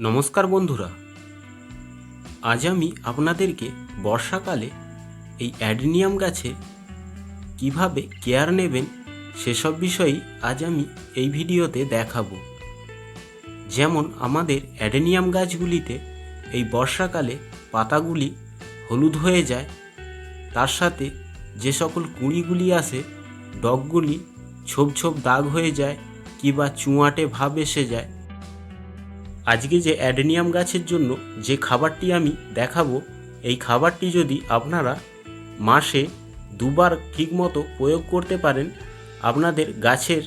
নমস্কার বন্ধুরা, আজ আমি আপনাদেরকে বর্ষাকালে এই অ্যাডেনিয়াম গাছে কিভাবে কেয়ার নেবেন সেসব বিষয়েই আজ আমি এই ভিডিওতে দেখাবো। যেমন আমাদের অ্যাডেনিয়াম গাছগুলিতে এই বর্ষাকালে পাতাগুলি হলুদ হয়ে যায়, তার সাথে যে সকল কুঁড়িগুলি আসে ডগগুলি ছোপ ছোপ দাগ হয়ে যায় কিংবা চুঁয়াটে ভাব এসে যায়। আজকে যে অ্যাডেনিয়াম গাছের জন্য যে খাবারটি আমি দেখাবো, এই খাবারটি যদি আপনারা মাসে দুবার ঠিকমতো প্রয়োগ করতে পারেন, আপনাদের গাছের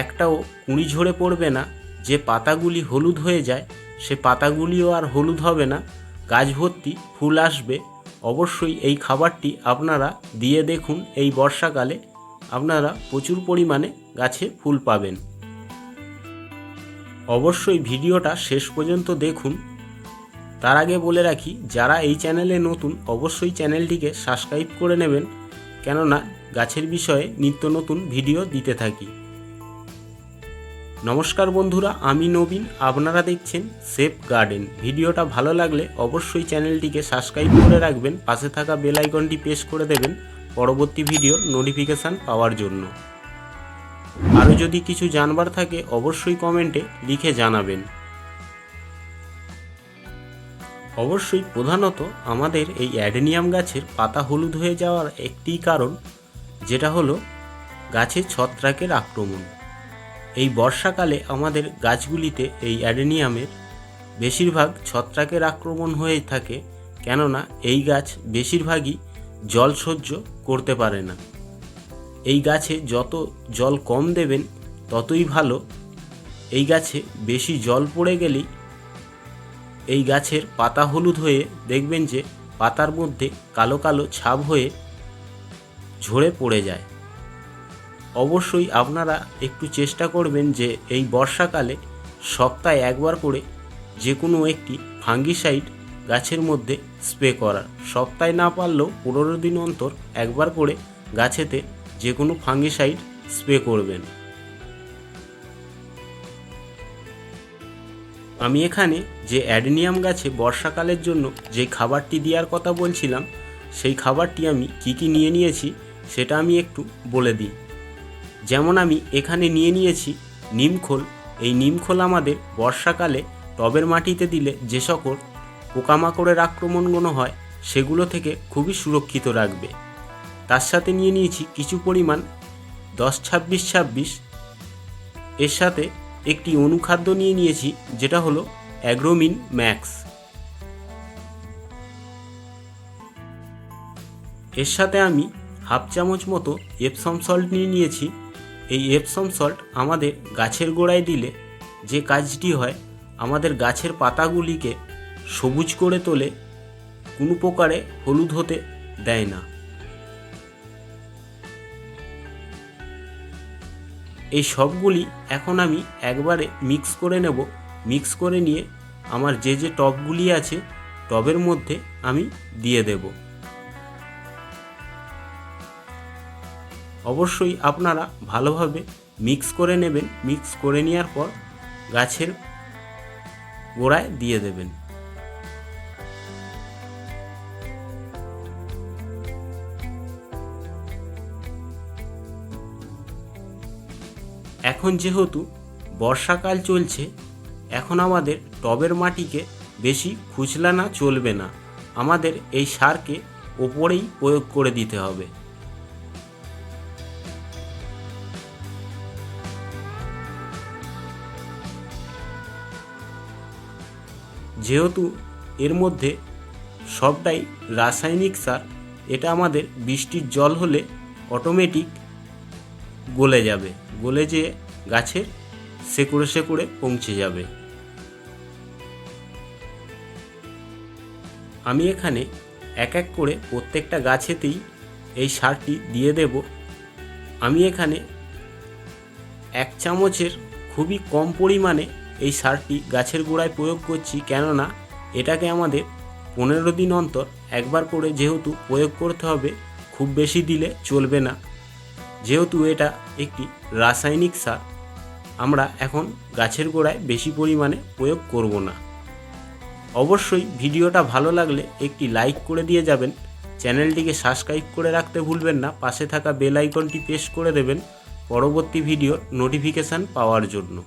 একটাও কুঁড়ি ঝরে পড়বে না। যে পাতাগুলি হলুদ হয়ে যায় সে পাতাগুলিও আর হলুদ হবে না, গাছ ভর্তি ফুল আসবে। অবশ্যই এই খাবারটি আপনারা দিয়ে দেখুন, এই বর্ষাকালে আপনারা প্রচুর পরিমাণে গাছে ফুল পাবেন। অবশ্যই ভিডিওটা শেষ পর্যন্ত দেখুন। তার আগে বলে রাখি, যারা এই চ্যানেলে নতুন অবশ্যই চ্যানেলটিকে সাবস্ক্রাইব করে নেবেন, কেননা গাছের বিষয়ে নিত্য নতুন ভিডিও দিতে থাকি। নমস্কার বন্ধুরা, আমি নবীন, আপনারা দেখছেন সেফ গার্ডেন। ভিডিওটা ভালো লাগলে অবশ্যই চ্যানেলটিকে সাবস্ক্রাইব করে রাখবেন, পাশে থাকা বেল আইকনটি প্রেস করে দেবেন পরবর্তী ভিডিওর নোটিফিকেশান পাওয়ার জন্য। আরও যদি কিছু জানবার থাকে অবশ্যই কমেন্টে লিখে জানাবেন। অবশ্যই প্রধানত আমাদের এই অ্যাডেনিয়াম গাছের পাতা হলুদ হয়ে যাওয়ার একটি কারণ, যেটা হলো গাছের ছত্রাকের আক্রমণ। এই বর্ষাকালে আমাদের গাছগুলিতে এই অ্যাডেনিয়ামের বেশিরভাগ ছত্রাকের আক্রমণ হয়ে থাকে, কেননা এই গাছ বেশিরভাগই জল সহ্য করতে পারে না। এই গাছে যত জল কম দেবেন ততই ভালো। এই গাছে বেশি জল পড়ে গেলেই এই গাছের পাতা হলুদ হয়ে দেখবেন যে পাতার মধ্যে কালো কালো ছাপ হয়ে ঝরে পড়ে যায়। অবশ্যই আপনারা একটু চেষ্টা করবেন যে এই বর্ষাকালে সপ্তাহে একবার করে যে কোনো একটি ফাঙ্গিসাইড গাছের মধ্যে স্প্রে করার। সপ্তাহে না পারলেও 15 দিন অন্তর একবার করে গাছেতে যে কোনো ফাঙ্গিসাইড স্প্রে করবেন। আমি এখানে যে অ্যাডেনিয়াম গাছে বর্ষাকালের জন্য যে খাবারটি দেওয়ার কথা বলছিলাম, সেই খাবারটি আমি কি নিয়ে নিয়েছি সেটা আমি একটু বলে দিই। যেমন আমি এখানে নিয়ে নিয়েছি নিমখোল। এই নিমখোল আমাদের বর্ষাকালে টবের মাটিতে দিলে যে সকল পোকামাকড়ের আক্রমণগুলো হয় সেগুলো থেকে খুবই সুরক্ষিত রাখবে। তার সাথে নিয়ে নিয়েছি কিছু পরিমাণ 10-26-26। এর সাথে একটি অনুখাদ্য নিয়ে নিয়েছি, যেটা হলো অ্যাগ্রোমিন ম্যাক্স। এর সাথে আমি হাফ চামচ মতো এপসম সল্ট নিয়ে নিয়েছি। এই এপসম সল্ট আমাদের গাছের গোড়ায় দিলে যে কাজটি হয়, আমাদের গাছের পাতাগুলিকে সবুজ করে তোলে, কোনো প্রকারে হলুদ হতে দেয় না। এই সবগুলি এখন আমি একবারে মিক্স করে নেব। মিক্স করে নিয়ে আমার যে টবগুলি আছে টবের মধ্যে আমি দিয়ে দেব। অবশ্যই আপনারা ভালোভাবে মিক্স করে নেবেন। মিক্স করে নেওয়ার পর গাছের গোড়ায় দিয়ে দেবেন। এখন যেহেতু বর্ষাকাল চলছে, এখন আমাদের টবের মাটিকে বেশি খুচলানো চলবে না, আমাদের এই সারকে ওপরেই প্রয়োগ করে দিতে হবে। যেহেতু এর মধ্যে সবটাই রাসায়নিক সার, এটা আমাদের বৃষ্টির জল হলে অটোমেটিক গলে যাবে, গলে যেয়ে গাছের শেকড়ে শেকড়ে পৌঁছে যাবে। আমি এখানে এক এক করে প্রত্যেকটা গাছেতেই এই সারটি দিয়ে দেব। আমি এখানে 1 চামচের খুবই কম পরিমাণে এই সারটি গাছের গোড়ায় প্রয়োগ করছি, কেননা এটাকে আমাদের 15 দিন অন্তর একবার করে যেহেতু প্রয়োগ করতে হবে, খুব বেশি দিলে চলবে না। যেহেতু এটা একটি রাসায়নিক সার, আমরা এখন গাছের গোড়ায় বেশি পরিমাণে প্রয়োগ করব না। অবশ্যই ভিডিওটা ভালো লাগলে একটি লাইক করে দিয়ে যাবেন, চ্যানেলটিকে সাবস্ক্রাইব করে রাখতে ভুলবেন না, পাশে থাকা বেল আইকনটি প্রেস করে দেবেন পরবর্তী ভিডিওর নোটিফিকেশান পাওয়ার জন্য।